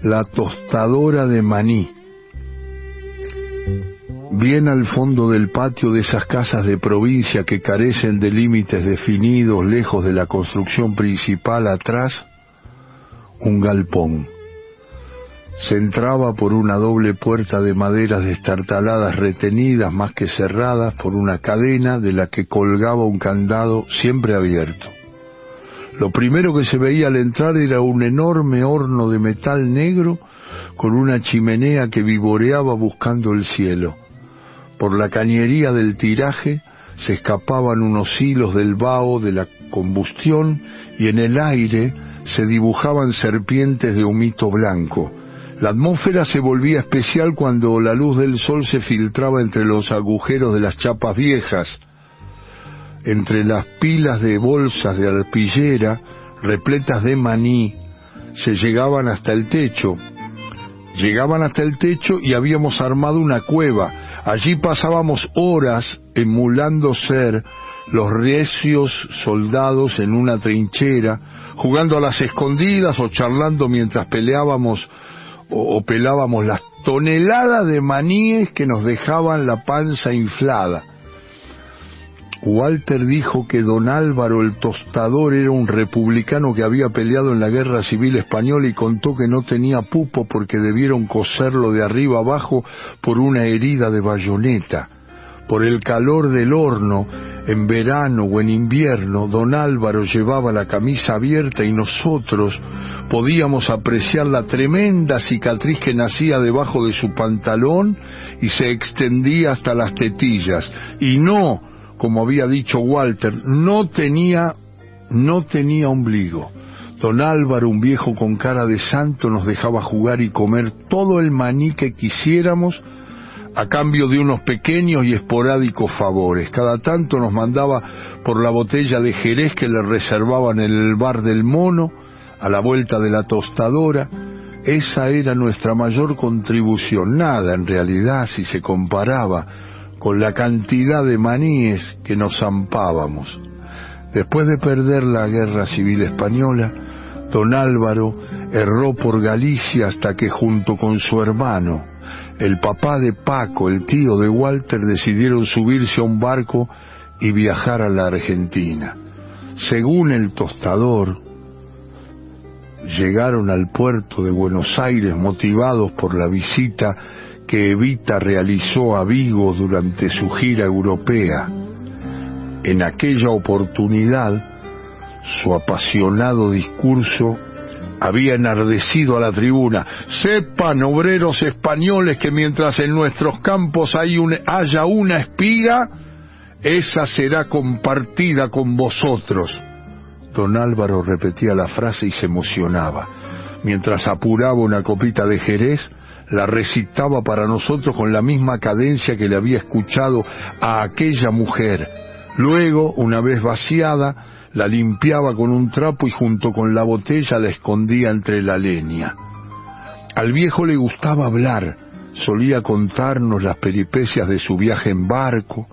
La tostadora de maní. Bien al fondo del patio de esas casas de provincia que carecen de límites definidos, lejos de la construcción principal, atrás, un galpón. Se entraba por una doble puerta de maderas destartaladas retenidas más que cerradas por una cadena de la que colgaba un candado siempre abierto. Lo primero que se veía al entrar era un enorme horno de metal negro con una chimenea que vivoreaba buscando el cielo. Por la cañería del tiraje se escapaban unos hilos del vaho de la combustión y en el aire se dibujaban serpientes de humito blanco. La atmósfera se volvía especial cuando la luz del sol se filtraba entre los agujeros de las chapas viejas, entre las pilas de bolsas de arpillera repletas de maní. Se llegaban hasta el techo. Llegaban hasta el techo y habíamos armado una cueva. Allí pasábamos horas emulando ser los recios soldados en una trinchera, jugando a las escondidas o charlando mientras peleábamos o pelábamos las toneladas de maníes que nos dejaban la panza inflada. Walter dijo que don Álvaro el Tostador era un republicano que había peleado en la Guerra Civil Española y contó que no tenía pupo porque debieron coserlo de arriba abajo por una herida de bayoneta. Por el calor del horno, en verano o en invierno, don Álvaro llevaba la camisa abierta y nosotros podíamos apreciar la tremenda cicatriz que nacía debajo de su pantalón y se extendía hasta las tetillas. Y no, como había dicho Walter, no tenía ombligo. Don Álvaro, un viejo con cara de santo, nos dejaba jugar y comer todo el maní que quisiéramos a cambio de unos pequeños y esporádicos favores. Cada tanto nos mandaba por la botella de Jerez que le reservaban en el bar del Mono, a la vuelta de la tostadora. Esa era nuestra mayor contribución, nada en realidad si se comparaba con la cantidad de maníes que nos zampábamos. Después de perder la Guerra Civil Española, don Álvaro erró por Galicia hasta que junto con su hermano, el papá de Paco, el tío de Walter, decidieron subirse a un barco y viajar a la Argentina. Según el Tostador, llegaron al puerto de Buenos Aires motivados por la visita que Evita realizó a Vigo durante su gira europea. En aquella oportunidad, su apasionado discurso había enardecido a la tribuna. Sepan, obreros españoles, que mientras en nuestros campos haya una espiga, esa será compartida con vosotros. Don Álvaro repetía la frase y se emocionaba. Mientras apuraba una copita de Jerez, la recitaba para nosotros con la misma cadencia que le había escuchado a aquella mujer. Luego, una vez vaciada, la limpiaba con un trapo y junto con la botella la escondía entre la leña. Al viejo le gustaba hablar, solía contarnos las peripecias de su viaje en barco,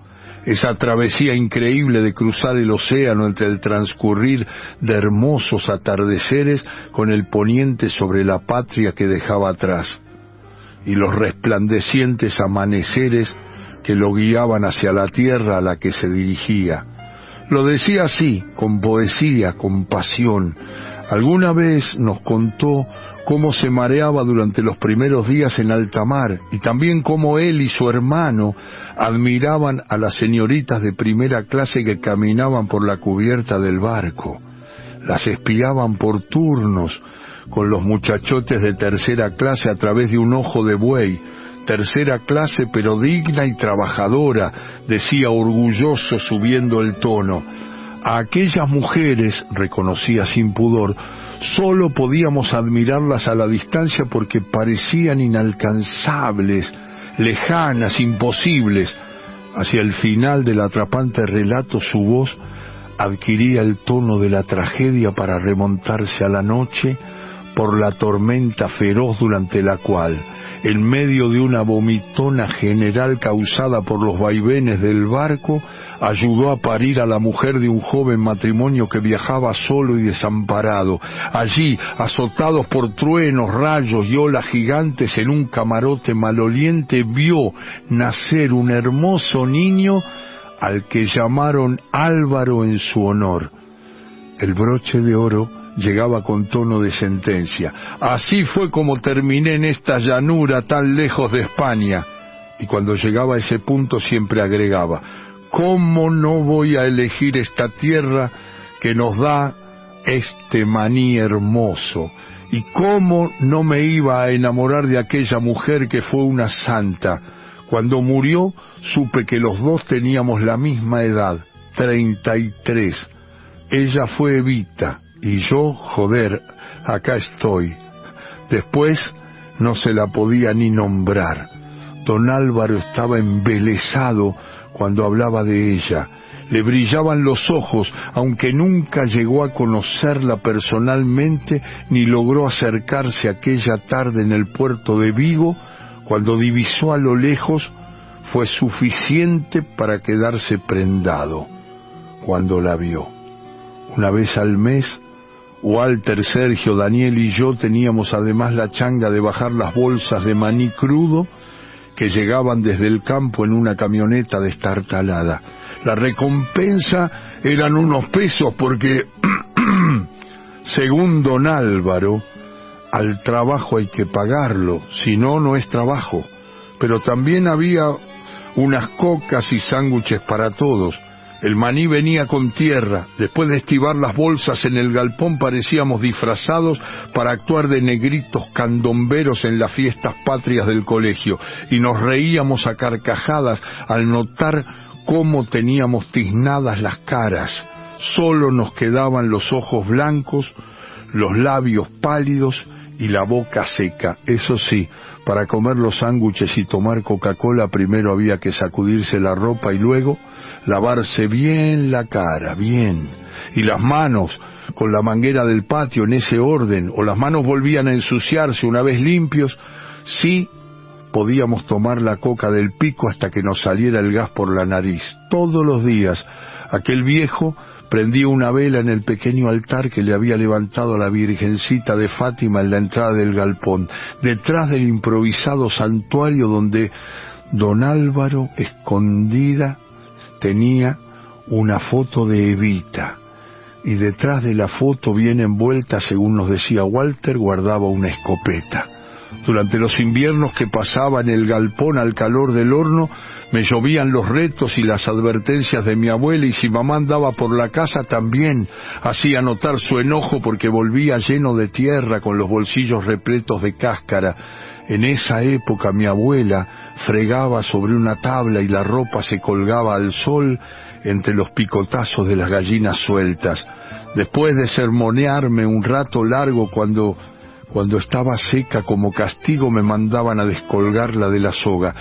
esa travesía increíble de cruzar el océano entre el transcurrir de hermosos atardeceres con el poniente sobre la patria que dejaba atrás, y los resplandecientes amaneceres que lo guiaban hacia la tierra a la que se dirigía. Lo decía así, con poesía, con pasión. Alguna vez nos contó cómo se mareaba durante los primeros días en alta mar, y también cómo él y su hermano admiraban a las señoritas de primera clase que caminaban por la cubierta del barco. Las espiaban por turnos con los muchachotes de tercera clase a través de un ojo de buey. Tercera clase pero digna y trabajadora, decía orgulloso subiendo el tono. A aquellas mujeres, reconocía sin pudor, solo podíamos admirarlas a la distancia porque parecían inalcanzables, lejanas, imposibles. Hacia el final del atrapante relato su voz adquiría el tono de la tragedia para remontarse a la noche por la tormenta feroz durante la cual en medio de una vomitona general causada por los vaivenes del barco, ayudó a parir a la mujer de un joven matrimonio que viajaba solo y desamparado. Allí, azotados por truenos, rayos y olas gigantes en un camarote maloliente, vio nacer un hermoso niño al que llamaron Álvaro en su honor. El broche de oro llegaba con tono de sentencia. Así fue como terminé en esta llanura tan lejos de España. Y cuando llegaba a ese punto siempre agregaba: ¿cómo no voy a elegir esta tierra que nos da este maní hermoso? ¿Y cómo no me iba a enamorar de aquella mujer que fue una santa? Cuando murió, supe que los dos teníamos la misma edad, 33. Ella fue Evita, y yo, joder, acá estoy. Después no se la podía ni nombrar. Don Álvaro estaba embelesado cuando hablaba de ella. Le brillaban los ojos, aunque nunca llegó a conocerla personalmente, ni logró acercarse aquella tarde en el puerto de Vigo. Cuando divisó a lo lejos, fue suficiente para quedarse prendado. Cuando la vio, una vez al mes, Walter, Sergio, Daniel y yo teníamos además la changa de bajar las bolsas de maní crudo que llegaban desde el campo en una camioneta destartalada. La recompensa eran unos pesos porque, según don Álvaro, al trabajo hay que pagarlo, si no, no es trabajo. Pero también había unas cocas y sándwiches para todos. El maní venía con tierra. Después de estivar las bolsas en el galpón parecíamos disfrazados para actuar de negritos candomberos en las fiestas patrias del colegio, y nos reíamos a carcajadas al notar cómo teníamos tiznadas las caras. Solo nos quedaban los ojos blancos, los labios pálidos y la boca seca. Eso sí, para comer los sándwiches y tomar Coca-Cola primero había que sacudirse la ropa y luego lavarse bien la cara, bien, y las manos con la manguera del patio en ese orden, o las manos volvían a ensuciarse. Una vez limpios, sí podíamos tomar la coca del pico hasta que nos saliera el gas por la nariz. Todos los días aquel viejo prendía una vela en el pequeño altar que le había levantado a la Virgencita de Fátima en la entrada del galpón, detrás del improvisado santuario donde don Álvaro, escondida, tenía una foto de Evita, y detrás de la foto, bien envuelta, según nos decía Walter, guardaba una escopeta. Durante los inviernos que pasaba en el galpón al calor del horno, me llovían los retos y las advertencias de mi abuela, y si mamá andaba por la casa también hacía notar su enojo porque volvía lleno de tierra con los bolsillos repletos de cáscara. En esa época mi abuela fregaba sobre una tabla y la ropa se colgaba al sol entre los picotazos de las gallinas sueltas. Después de sermonearme un rato largo, cuando estaba seca, como castigo me mandaban a descolgarla de la soga.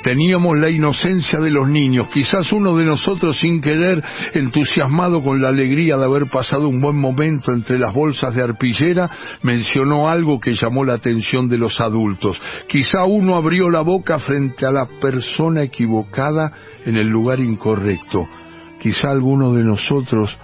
Teníamos la inocencia de los niños. Quizás uno de nosotros, sin querer, entusiasmado con la alegría de haber pasado un buen momento entre las bolsas de arpillera, mencionó algo que llamó la atención de los adultos. Quizá uno abrió la boca frente a la persona equivocada en el lugar incorrecto. Quizá alguno de nosotros,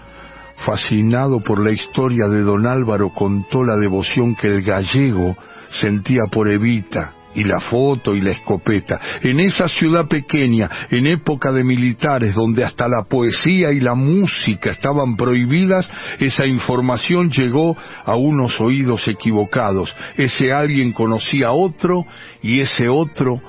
fascinado por la historia de don Álvaro, contó la devoción que el gallego sentía por Evita, y la foto y la escopeta. En esa ciudad pequeña, en época de militares, donde hasta la poesía y la música estaban prohibidas, esa información llegó a unos oídos equivocados. Ese alguien conocía a otro, y ese otro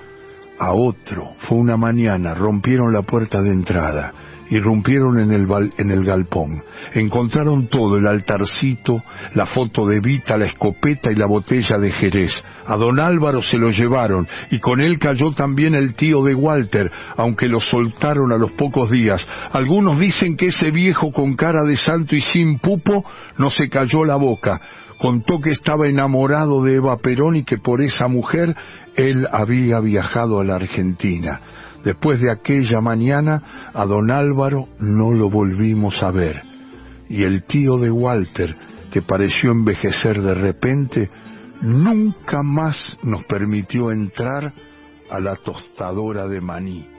a otro. Fue una mañana, rompieron la puerta de entrada, irrumpieron en el galpón, encontraron todo: el altarcito, la foto de Evita, la escopeta y la botella de Jerez. A don Álvaro se lo llevaron, y con él cayó también el tío de Walter, aunque lo soltaron a los pocos días. Algunos dicen que ese viejo con cara de santo y sin pupo no se cayó la boca. Contó que estaba enamorado de Eva Perón y que por esa mujer él había viajado a la Argentina. Después de aquella mañana, a don Álvaro no lo volvimos a ver, y el tío de Walter, que pareció envejecer de repente, nunca más nos permitió entrar a la tostadora de maní.